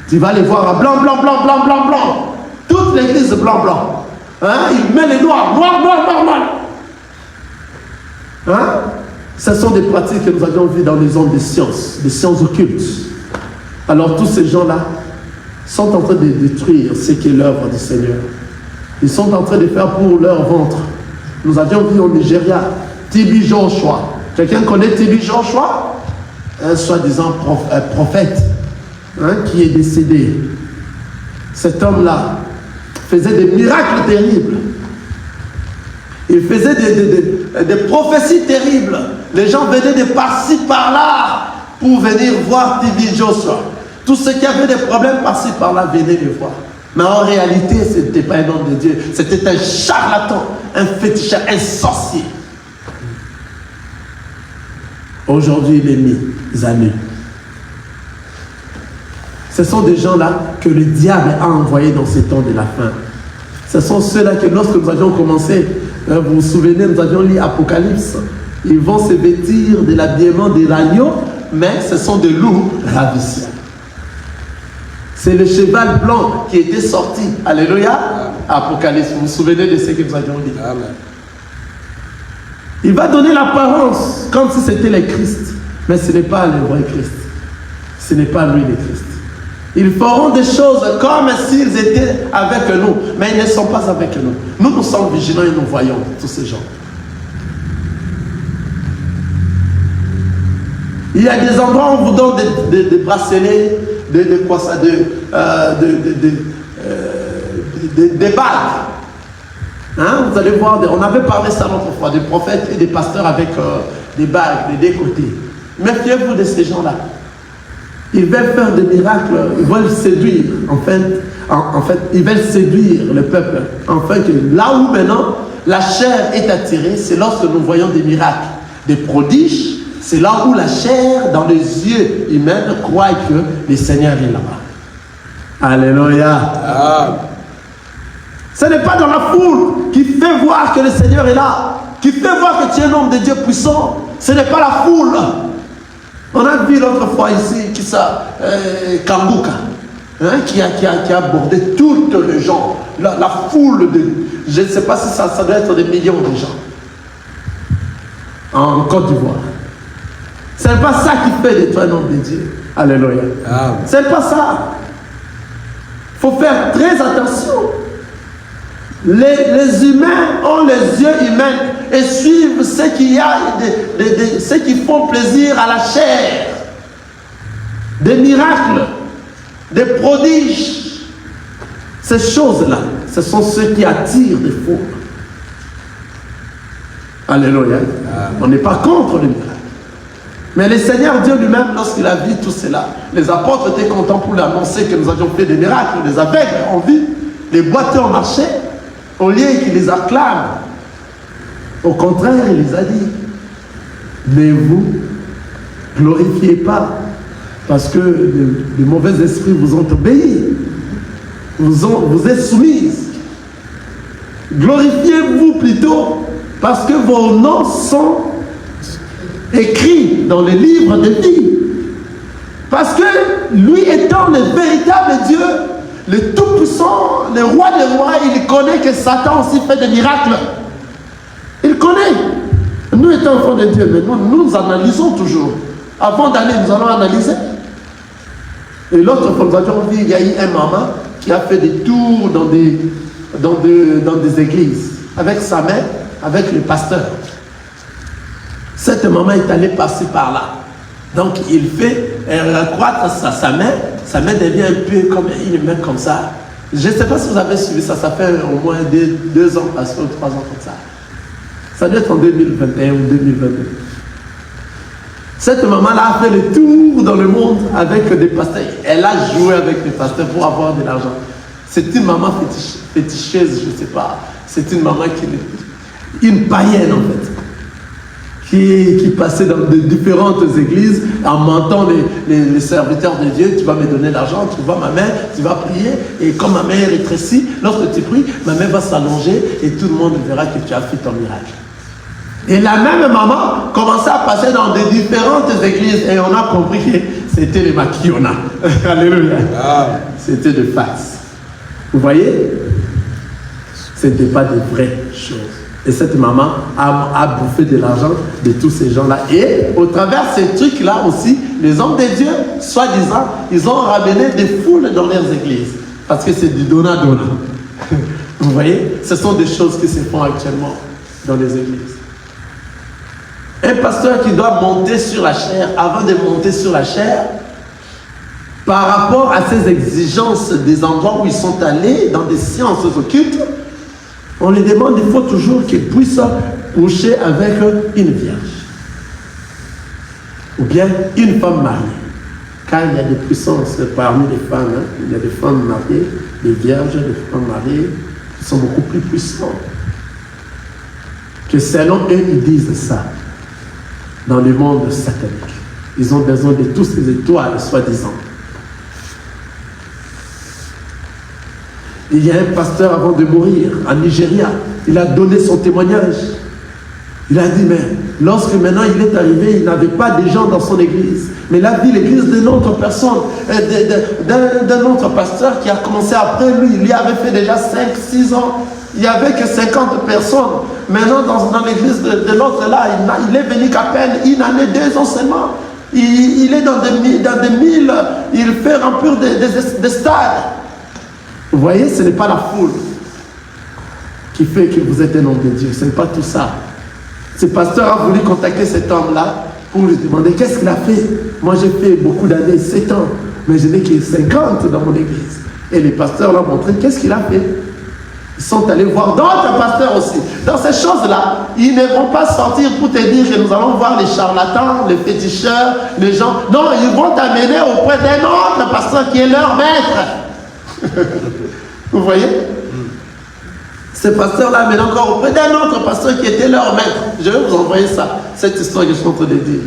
Tu vas les voir à blanc, blanc, blanc, blanc, blanc, blanc. Toute l'église blanc, blanc. Hein? Il met les noirs, noir, noir, noir, noir. Hein? Ce sont des pratiques que nous avions vues dans les zones des sciences occultes. Alors tous ces gens-là sont en train de détruire ce qui est l'œuvre du Seigneur. Ils sont en train de faire pour leur ventre. Nous avions vu au Nigeria, T.B. Joshua. Quelqu'un connaît T.B. Joshua? Un soi-disant prophète, hein, qui est décédé. Cet homme-là faisait des miracles terribles. Il faisait des prophéties terribles. Les gens venaient de par-ci, par-là pour venir voir T.B. Joshua. Tous ceux qui avaient des problèmes par-ci, par-là venaient le voir. Mais en réalité, ce n'était pas un homme de Dieu. C'était un charlatan, un féticheur, un sorcier. Aujourd'hui, il est mis à nu. Ce sont des gens-là que le diable a envoyés dans ces temps de la fin. Ce sont ceux-là que lorsque nous avions commencé, vous vous souvenez, nous avions lu Apocalypse. Ils vont se vêtir de l'habillement de l'agneau, mais ce sont des loups ravisseurs. C'est le cheval blanc qui était sorti. Alléluia. Apocalypse. Vous vous souvenez de ce que nous avions dit. Amen. Il va donner l'apparence comme si c'était le Christ. Mais ce n'est pas le vrai Christ. Ce n'est pas lui le Christ. Ils feront des choses comme s'ils étaient avec nous. Mais ils ne sont pas avec nous. Nous sommes vigilants et nous voyons tous ces gens. Il y a des endroits où on vous donne des bracelets, des bagues. Hein? Vous allez voir, on avait parlé ça l'autre fois, des prophètes et des pasteurs avec des bagues des deux côtés. Méfiez-vous de ces gens-là. Ils veulent faire des miracles, ils veulent séduire, en fait, ils veulent séduire le peuple. Enfin, que là où maintenant la chair est attirée, c'est lorsque nous voyons des miracles, des prodiges. C'est là où la chair, dans les yeux humains, croit que le Seigneur est là-bas. Alléluia. Ce n'est pas dans la foule qui fait voir que le Seigneur est là, qui fait voir que tu es un homme de Dieu puissant. Ce n'est pas la foule. On a vu l'autre fois ici, Kambuka, hein, qui a abordé toutes les gens, la foule de... Je ne sais pas si ça doit être des millions de gens en Côte d'Ivoire. Ce n'est pas ça qui fait de toi un homme de Dieu. Alléluia. Ce n'est pas ça. Il faut faire très attention. Les humains ont les yeux humains et suivent ce qui font plaisir à la chair. Des miracles, des prodiges. Ces choses-là, ce sont ceux qui attirent des foules. Alléluia. On n'est pas contre les miracles. Mais le Seigneur Dieu lui-même, lorsqu'il a vu tout cela, les apôtres étaient contents pour lui annoncer que nous avions fait des miracles. Les aveugles ont vu, les boiteux ont marché, au lieu qu'il les acclame. Au contraire, il les a dit, ne vous glorifiez pas, parce que les mauvais esprits vous ont obéi, vous êtes soumises. Glorifiez-vous plutôt, parce que vos noms sont écrits dans les livres de vie. Parce que lui étant le véritable Dieu, le Tout-Puissant, le Roi des Rois, il connaît que Satan aussi fait des miracles. Il connaît. Nous Nous étant enfants de Dieu, mais nous analysons toujours. Avant d'aller, nous allons analyser. Et l'autre fois, nous avions vu, il y a eu un maman qui a fait des tours dans des églises, avec sa mère, avec le pasteur. Cette maman est allée passer par là. Donc, elle accroître sa main devient un peu comme une main comme ça. Je ne sais pas si vous avez suivi ça, ça fait au moins 2 ans passés ou 3 ans comme ça. Ça doit être en 2021 ou 2022. Cette maman-là a fait le tour dans le monde avec des pasteurs. Elle a joué avec des pasteurs pour avoir de l'argent. C'est une maman féticheuse, je ne sais pas. C'est une maman une païenne en fait. Qui passait dans de différentes églises en mentant les serviteurs de Dieu. Tu vas me donner l'argent, tu vois ma main, tu vas prier. Et comme ma main est rétrécie, lorsque tu pries, ma main va s'allonger et tout le monde verra que tu as fait ton miracle. Et la même maman commençait à passer dans de différentes églises et on a compris que c'était les maquiona. Alléluia. C'était de face. Vous voyez? Ce n'était pas de vraies choses. Et cette maman a bouffé de l'argent de tous ces gens-là. Et au travers de ces trucs-là aussi, les hommes de Dieu, soi-disant, ils ont ramené des foules dans leurs églises. Parce que c'est du donnant-donnant. Vous voyez? Ce sont des choses qui se font actuellement dans les églises. Un pasteur qui doit monter sur la chair, avant de monter sur la chair, par rapport à ces exigences des endroits où ils sont allés, dans des sciences occultes, on lui demande, il faut toujours qu'il puisse coucher avec une vierge. Ou bien une femme mariée. Car il y a des puissances parmi les femmes. Hein. Il y a des femmes mariées, des vierges, des femmes mariées, qui sont beaucoup plus puissantes. Que selon eux, ils disent ça. Dans le monde satanique. Ils ont besoin de toutes ces étoiles, soi-disant. Il y a un pasteur avant de mourir, en Nigeria, il a donné son témoignage. Il a dit, mais lorsque maintenant il est arrivé, il n'avait pas de gens dans son église. Mais il a dit l'église d'une autre personne, d'un autre pasteur qui a commencé après lui. Il y avait fait déjà 5-6 ans. Il n'y avait que 50 personnes. Maintenant, dans l'église de l'autre là, il est venu qu'à peine 1 année, 2 ans seulement. Il est dans des milles, il fait remplir des stades. Vous voyez, ce n'est pas la foule qui fait que vous êtes un homme de Dieu. Ce n'est pas tout ça. Ce pasteur a voulu contacter cet homme-là pour lui demander qu'est-ce qu'il a fait. Moi, j'ai fait beaucoup d'années, 7 ans, mais je n'ai que 50 dans mon église. Et les pasteurs l'ont montré qu'est-ce qu'il a fait. Ils sont allés voir d'autres pasteurs aussi. Dans ces choses-là, ils ne vont pas sortir pour te dire que nous allons voir les charlatans, les féticheurs, les gens. Non, ils vont t'amener auprès d'un autre pasteur qui est leur maître. Vous voyez? Ce pasteur-là amène encore auprès d'un autre pasteur qui était leur maître. Je vais vous envoyer ça, cette histoire que je suis en train de dire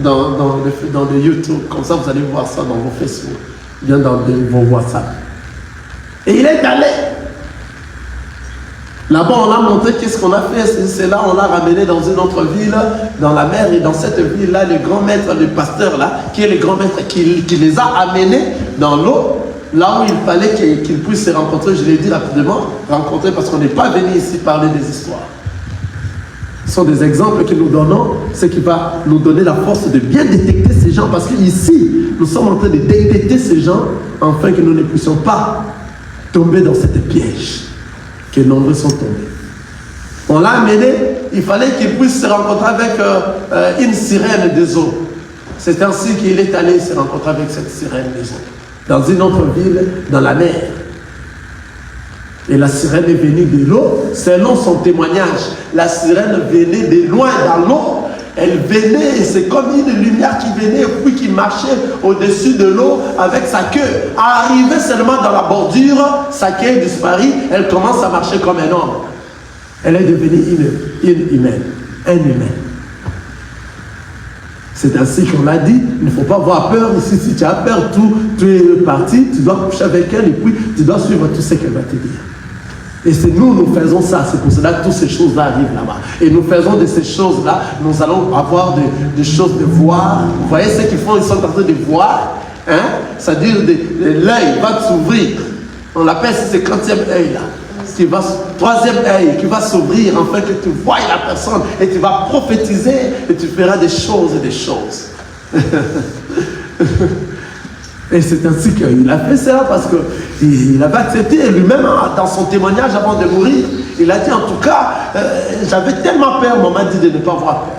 dans le YouTube. Comme ça, vous allez voir ça dans vos Facebook, bien dans vos WhatsApp. Et il est allé. Là-bas, on a montré qu'est-ce qu'on a fait. C'est là, on l'a ramené dans une autre ville, dans la mer. Et dans cette ville-là, le grand maître, le pasteur-là, qui est le grand maître, qui les a amenés dans l'eau, là où il fallait qu'ils puissent se rencontrer. Je l'ai dit rapidement, rencontrer, parce qu'on n'est pas venu ici parler des histoires. Ce sont des exemples que nous donnons, ce qui va nous donner la force de bien détecter ces gens. Parce qu'ici, nous sommes en train de détecter ces gens, afin que nous ne puissions pas tomber dans cette piège. Que nombreux sont tombés. On l'a amené, il fallait qu'il puisse se rencontrer avec une sirène des eaux. C'est ainsi qu'il est allé se rencontrer avec cette sirène des eaux. Dans une autre ville, dans la mer. Et la sirène est venue de l'eau, selon son témoignage. La sirène venait de loin dans l'eau. Elle venait, et c'est comme une lumière qui venait, et puis qui marchait au-dessus de l'eau avec sa queue. Arrivée seulement dans la bordure, sa queue est disparue, elle commence à marcher comme un homme. Elle est devenue une humaine, un humain. C'est ainsi qu'on l'a dit, il ne faut pas avoir peur. Ici, si tu as peur, tu es parti, tu dois coucher avec elle, et puis tu dois suivre tout ce qu'elle va te dire. Et c'est nous faisons ça, c'est pour cela que toutes ces choses-là arrivent là-bas. Et nous faisons de ces choses-là, nous allons avoir des choses de voir. Vous voyez ce qu'ils font, ils sont en train de voir. Hein? C'est-à-dire l'œil va s'ouvrir. On l'appelle ce 50e œil là. troisième œil qui va s'ouvrir afin que tu voies la personne et tu vas prophétiser et tu feras des choses et des choses. Et c'est ainsi qu'il a fait cela parce qu'il avait accepté lui-même dans son témoignage avant de mourir. Il a dit en tout cas, j'avais tellement peur, on m'a dit de ne pas avoir peur.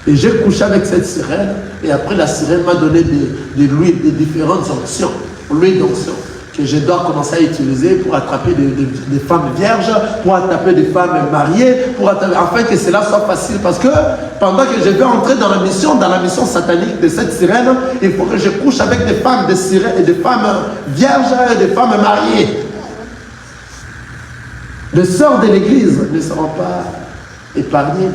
Et j'ai couché avec cette sirène et après la sirène m'a donné de l'huile, des différentes onctions, l'huile d'onction que je dois commencer à utiliser pour attraper des femmes vierges, pour attraper des femmes mariées, afin que cela soit facile. Parce que pendant que je vais entrer dans la mission satanique de cette sirène, il faut que je couche avec des femmes de sirènes et des femmes vierges et des femmes mariées. Les sœurs de l'église ne seront pas épargnées.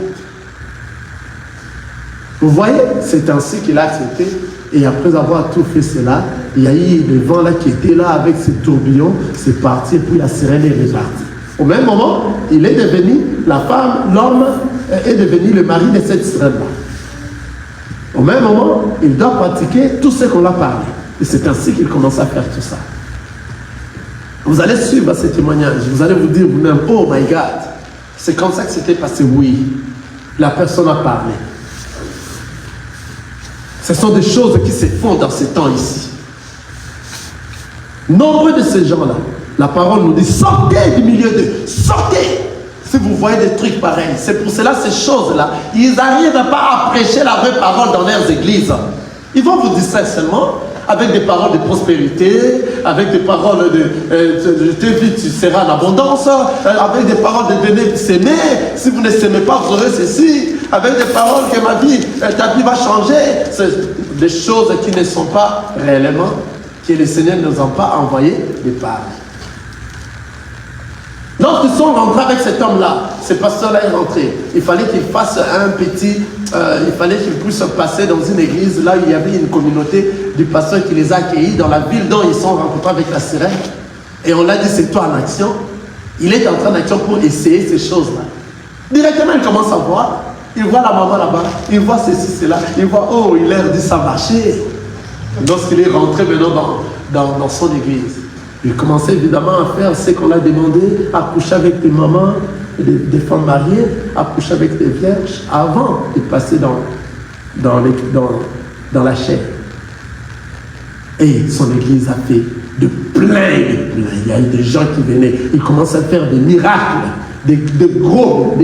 Vous voyez, c'est ainsi qu'il a accepté. Et après avoir tout fait cela, il y a eu le vent là qui était là avec ses tourbillons, c'est parti, puis la sirène est repartie. Au même moment, il est devenu, la femme, l'homme est devenu le mari de cette sirène-là. Au même moment, il doit pratiquer tout ce qu'on l'a parlé. Et c'est ainsi qu'il commence à faire tout ça. Vous allez suivre ce témoignage, vous allez vous dire vous-même, oh my God, c'est comme ça que c'était passé, oui. La personne a parlé. Ce sont des choses qui se font dans ces temps ici. Nombreux de ces gens-là, la parole nous dit, sortez du milieu d'eux, sortez. Si vous voyez des trucs pareils, c'est pour cela ces choses-là, ils n'arrivent pas à prêcher la vraie parole dans leurs églises. Ils vont vous dire ça seulement avec des paroles de prospérité, avec des paroles de tu seras en abondance, avec des paroles de venez s'aimer, si vous ne s'aimez pas, vous aurez ceci, avec des paroles que ma vie, ta vie va changer. C'est des choses qui ne sont pas réellement, que le Seigneur ne nous a pas envoyé de parler. Lorsqu'ils sont rentrés avec cet homme-là, ce pasteur-là est rentré. Il fallait qu'il fasse un petit... il fallait qu'il puisse passer dans une église, là où il y avait une communauté du pasteur qui les a accueillis, dans la ville dont ils sont rencontrés avec la sirène. Et on l'a dit, c'est toi en action. Il est en train d'action pour essayer ces choses-là. Directement, il commence à voir. Il voit la maman là-bas. Il voit ceci, cela. Il voit, oh, il leur dit, ça marchait. Lorsqu'il est rentré maintenant dans son église. Il commençait évidemment à faire ce qu'on a demandé, à coucher avec des mamans, des femmes mariées, à coucher avec des vierges, avant de passer dans la chair. Et son église a fait de plein. Il y a eu des gens qui venaient, ils commençaient à faire des miracles, des gros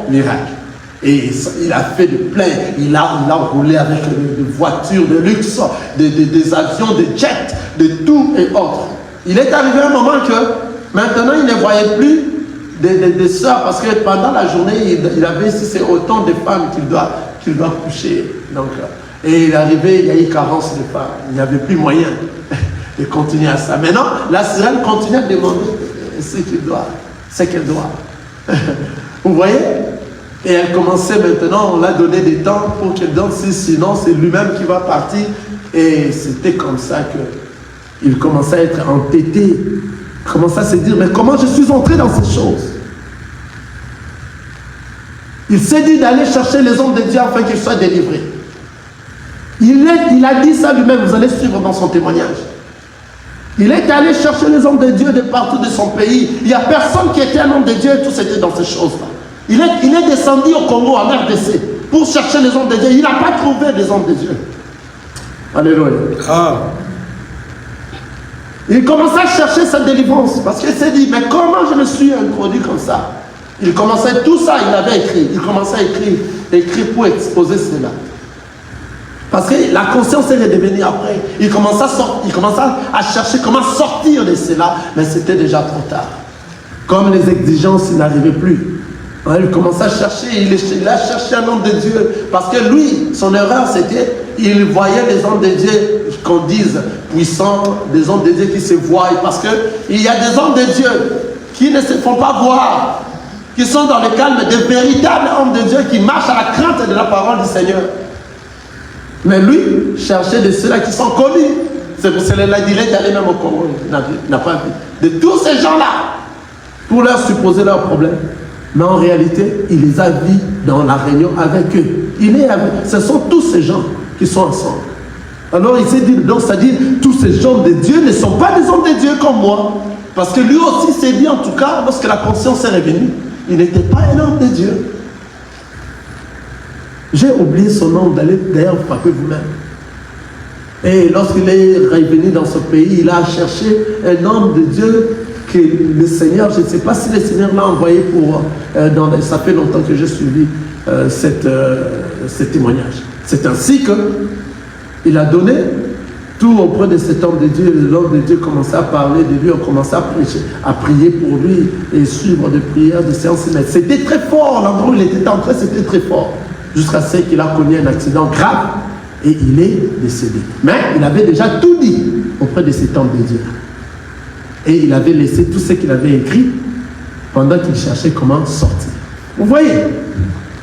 miracles. Et il a fait de plein, il a roulé avec des voitures de luxe, des avions, des jets, de tout et autres. Il est arrivé un moment que maintenant il ne voyait plus des sœurs parce que pendant la journée il avait ici c'est autant de femmes qu'il doit coucher. Donc, et il est arrivé, il y a eu carence de femmes. Il n'y avait plus moyen de continuer à ça. Maintenant, la sirène continue à demander ce qu'elle doit. Vous voyez? Et elle commençait maintenant, on l'a donné des temps pour qu'elle donne, sinon c'est lui-même qui va partir. Et c'était comme ça qu'il commençait à être entêté. Il commençait à se dire, mais comment je suis entré dans ces choses? Il s'est dit d'aller chercher les hommes de Dieu afin qu'ils soient délivrés. Il a dit ça lui-même, vous allez suivre dans son témoignage. Il est allé chercher les hommes de Dieu de partout de son pays. Il n'y a personne qui était un homme de Dieu et tout c'était dans ces choses-là. Il est descendu au Congo, en RDC, pour chercher les hommes de Dieu. Il n'a pas trouvé les hommes de Dieu. Alléluia. Ah. Il commençait à chercher sa délivrance parce qu'il s'est dit, mais comment je me suis introduit comme ça? Il commençait tout ça, il avait écrit. Il commençait à écrire pour exposer cela. Parce que la conscience est redevenue après. Il commençait à chercher comment sortir de cela, mais c'était déjà trop tard. Comme les exigences n'arrivaient plus. Il commençait à chercher, il a cherché un homme de Dieu. Parce que lui, son erreur c'était, il voyait les hommes de Dieu, qu'on dise puissants, des hommes de Dieu qui se voient. Parce qu'il y a des hommes de Dieu qui ne se font pas voir, qui sont dans le calme, des véritables hommes de Dieu qui marchent à la crainte de la parole du Seigneur. Mais lui, cherchait de ceux-là qui sont connus. C'est pour cela qu'il est allé même au Congo, il n'a pas vu. De tous ces gens-là, pour leur supposer leurs problèmes. Mais en réalité, il les a vus dans la réunion avec eux. Ce sont tous ces gens qui sont ensemble. Alors il s'est dit, donc c'est-à-dire, tous ces gens de Dieu ne sont pas des hommes de Dieu comme moi. Parce que lui aussi s'est dit, en tout cas, lorsque la conscience est revenue, il n'était pas un homme de Dieu. J'ai oublié son nom, d'ailleurs frapper vous-même. Et lorsqu'il est revenu dans ce pays, il a cherché un homme de Dieu que le Seigneur, je ne sais pas si le Seigneur l'a envoyé pour... ça fait longtemps que j'ai suivi ce témoignage. C'est ainsi qu'il a donné tout auprès de cet homme de Dieu. L'homme de Dieu commençait à parler de lui, on commençait à prêcher, à prier pour lui et suivre des prières, des séances. C'était très fort, l'endroit où il était entré, c'était très fort. Jusqu'à ce qu'il a connu un accident grave et il est décédé. Mais il avait déjà tout dit auprès de cet homme de Dieu. Et il avait laissé tout ce qu'il avait écrit pendant qu'il cherchait comment sortir. Vous voyez?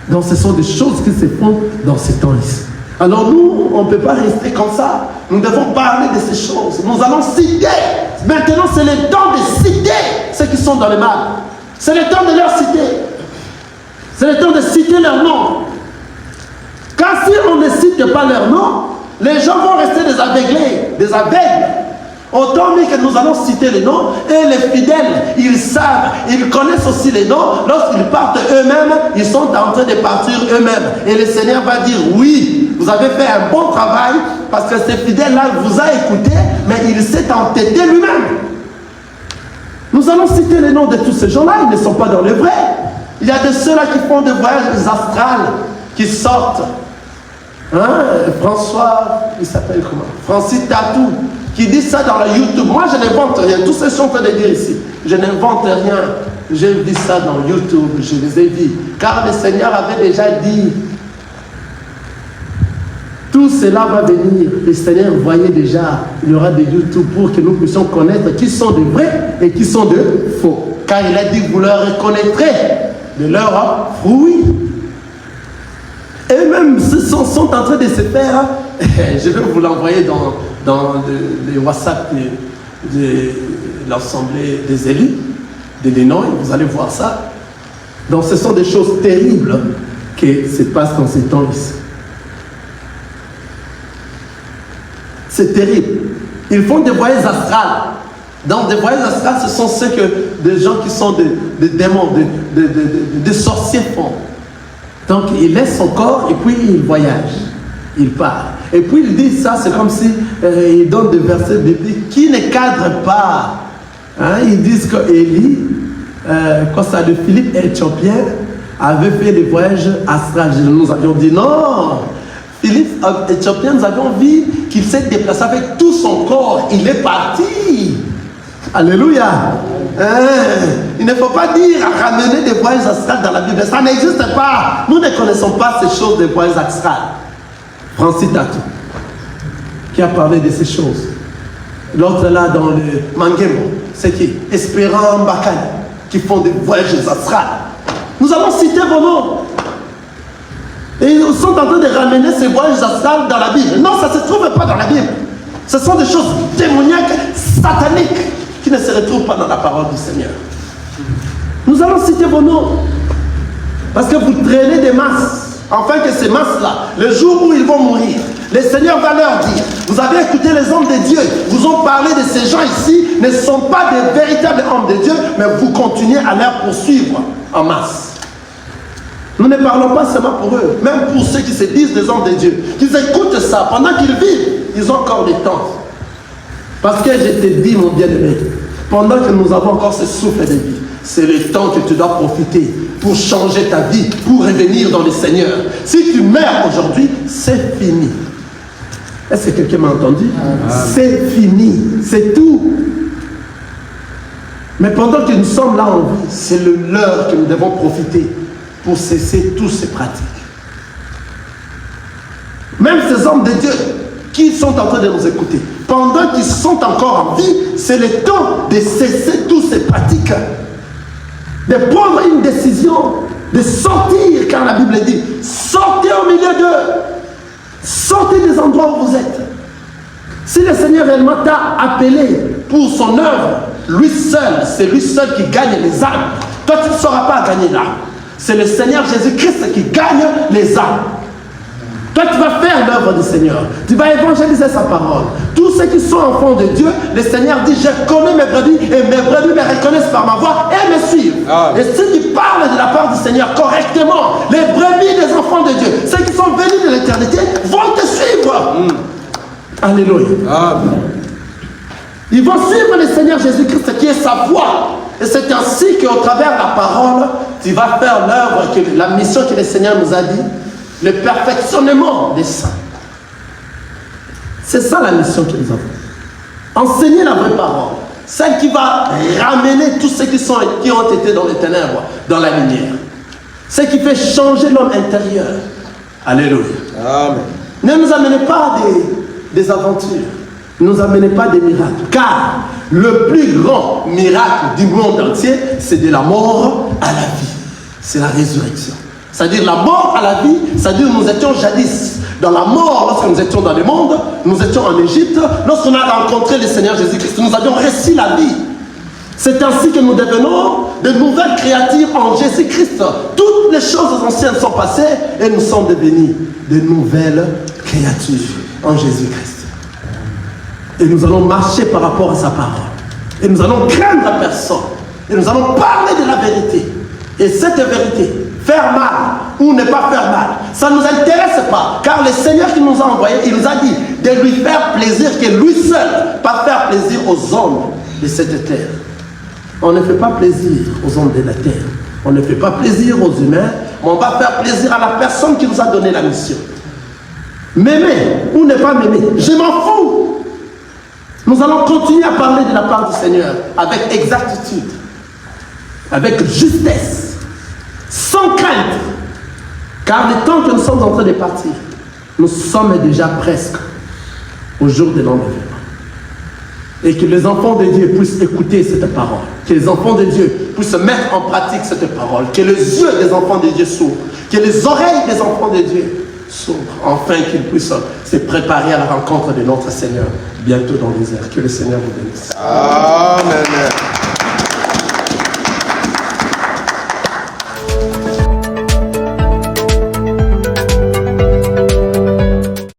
Donc ce sont des choses qui se font dans ces temps ici. Alors nous, on ne peut pas rester comme ça. Nous devons parler de ces choses. Nous allons citer. Maintenant, c'est le temps de citer ceux qui sont dans le mal. C'est le temps de leur citer. C'est le temps de citer leur nom. Car si on ne cite pas leur nom, les gens vont rester des aveuglés, des aveugles. Autant que nous allons citer les noms, et les fidèles, ils savent, ils connaissent aussi les noms. Lorsqu'ils partent eux-mêmes, ils sont en train de partir eux-mêmes. Et le Seigneur va dire, oui, vous avez fait un bon travail, parce que ce fidèle-là vous a écouté, mais il s'est entêté lui-même. Nous allons citer les noms de tous ces gens-là, ils ne sont pas dans le vrai. Il y a de ceux-là qui font des voyages astrales, qui sortent. François, il s'appelle comment? Francis Tatou, qui dit ça dans la YouTube. Moi, je n'invente rien. Tous ces sont en train de dire ici. Je n'invente rien. J'ai dit ça dans YouTube. Je les ai dit. Car le Seigneur avait déjà dit. Tout cela va venir. Le Seigneur voyait déjà. Il y aura des YouTube pour que nous puissions connaître qui sont de vrais et qui sont de faux. Car il a dit, vous leur reconnaîtrez de leurs fruits. Et même sont en train de se faire. Je vais vous l'envoyer dans les WhatsApp de l'Assemblée des élus de Dénoï, vous allez voir ça. Donc ce sont des choses terribles qui se passent dans ces temps ici. C'est terrible. Ils font des voyages astrales. Dans des voyages astrales, ce sont ceux que des gens qui sont des démons, des sorciers font. Donc il laisse son corps et puis il voyage. Il part. Et puis il dit ça, c'est comme si il donne des versets bibliques qui ne cadrent pas. Ils disent que Élie, de Philippe éthiopien, avait fait des voyages astrales. Nous avions dit non. Philippe éthiopien, nous avions vu qu'il s'est déplacé avec tout son corps. Il est parti. Alléluia. Il ne faut pas dire à ramener des voyages astrales dans la Bible. Ça n'existe pas. Nous ne connaissons pas ces choses des voyages astrales. Francis Tatou, qui a parlé de ces choses. L'autre là dans le Mangemo, c'est qui? Espérant Mbakani, qui font des voyages astrales. Nous allons citer vos noms. Et ils sont en train de ramener ces voyages astrales dans la Bible. Non, ça ne se trouve pas dans la Bible. Ce sont des choses démoniaques, sataniques, qui ne se retrouvent pas dans la parole du Seigneur. Nous allons citer vos noms. Parce que vous traînez des masses. Enfin que ces masses-là, le jour où ils vont mourir, le Seigneur va leur dire, vous avez écouté les hommes de Dieu, vous ont parlé de ces gens ici, ne sont pas des véritables hommes de Dieu, mais vous continuez à leur poursuivre en masse. Nous ne parlons pas seulement pour eux, même pour ceux qui se disent des hommes de Dieu, qu'ils écoutent ça, pendant qu'ils vivent, ils ont encore le temps. Parce que je te dis, mon bien-aimé, pendant que nous avons encore ce souffle de vie, c'est le temps que tu dois profiter pour changer ta vie, pour revenir dans le Seigneur. Si tu meurs aujourd'hui, c'est fini. Est-ce que quelqu'un m'a entendu? C'est fini, c'est tout. Mais pendant que nous sommes là en vie, c'est l'heure que nous devons profiter pour cesser toutes ces pratiques. Même ces hommes de Dieu qui sont en train de nous écouter, pendant qu'ils sont encore en vie, c'est le temps de cesser toutes ces pratiques. De prendre une décision, de sortir, car la Bible dit, sortez au milieu d'eux, sortez des endroits où vous êtes. Si le Seigneur réellement t'a appelé pour son œuvre, lui seul, c'est lui seul qui gagne les âmes. Toi, tu ne sauras pas gagner l'âme. C'est le Seigneur Jésus-Christ qui gagne les âmes. Toi, tu vas faire l'œuvre du Seigneur. Tu vas évangéliser sa parole. Tous ceux qui sont enfants de Dieu, le Seigneur dit, je connais mes brebis et mes brebis me reconnaissent par ma voix et me suivent. Amen. Et ceux qui parlent de la part du Seigneur correctement, les brebis des enfants de Dieu, ceux qui sont venus de l'éternité, vont te suivre. Alléluia. Amen. Ils vont suivre le Seigneur Jésus-Christ qui est sa voix. Et c'est ainsi qu'au travers de la parole, tu vas faire l'œuvre, la mission que le Seigneur nous a dit, le perfectionnement des saints. C'est ça la mission que nous avons. Enseigner la vraie parole. Celle qui va ramener tous ceux qui ont été dans les ténèbres, dans la lumière. Celle qui fait changer l'homme intérieur. Alléluia. Amen. Ne nous amenez pas des aventures. Ne nous amenez pas des miracles. Car le plus grand miracle du monde entier, c'est de la mort à la vie. C'est la résurrection. C'est-à-dire la mort à la vie, c'est-à-dire nous étions jadis dans la mort lorsque nous étions dans le monde, nous étions en Égypte, lorsqu'on a rencontré le Seigneur Jésus-Christ, nous avions reçu la vie. C'est ainsi que nous devenons de nouvelles créatures en Jésus-Christ. Toutes les choses anciennes sont passées et nous sommes devenus de nouvelles créatures en Jésus-Christ. Et nous allons marcher par rapport à sa parole. Et nous allons craindre la personne. Et nous allons parler de la vérité. Et cette vérité, faire mal ou ne pas faire mal, ça ne nous intéresse pas. Car le Seigneur qui nous a envoyés, il nous a dit de lui faire plaisir que lui seul, pas faire plaisir aux hommes de cette terre. On ne fait pas plaisir aux hommes de la terre. On ne fait pas plaisir aux humains, mais on va faire plaisir à la personne qui nous a donné la mission. M'aimer ou ne pas m'aimer, je m'en fous. Nous allons continuer à parler de la part du Seigneur avec exactitude, avec justesse, sans crainte. Car le temps que nous sommes en train de partir, nous sommes déjà presque au jour de l'enlèvement. Et que les enfants de Dieu puissent écouter cette parole. Que les enfants de Dieu puissent mettre en pratique cette parole. Que les yeux des enfants de Dieu s'ouvrent. Que les oreilles des enfants de Dieu s'ouvrent. Enfin qu'ils puissent se préparer à la rencontre de notre Seigneur bientôt dans les airs. Que le Seigneur vous bénisse. Amen.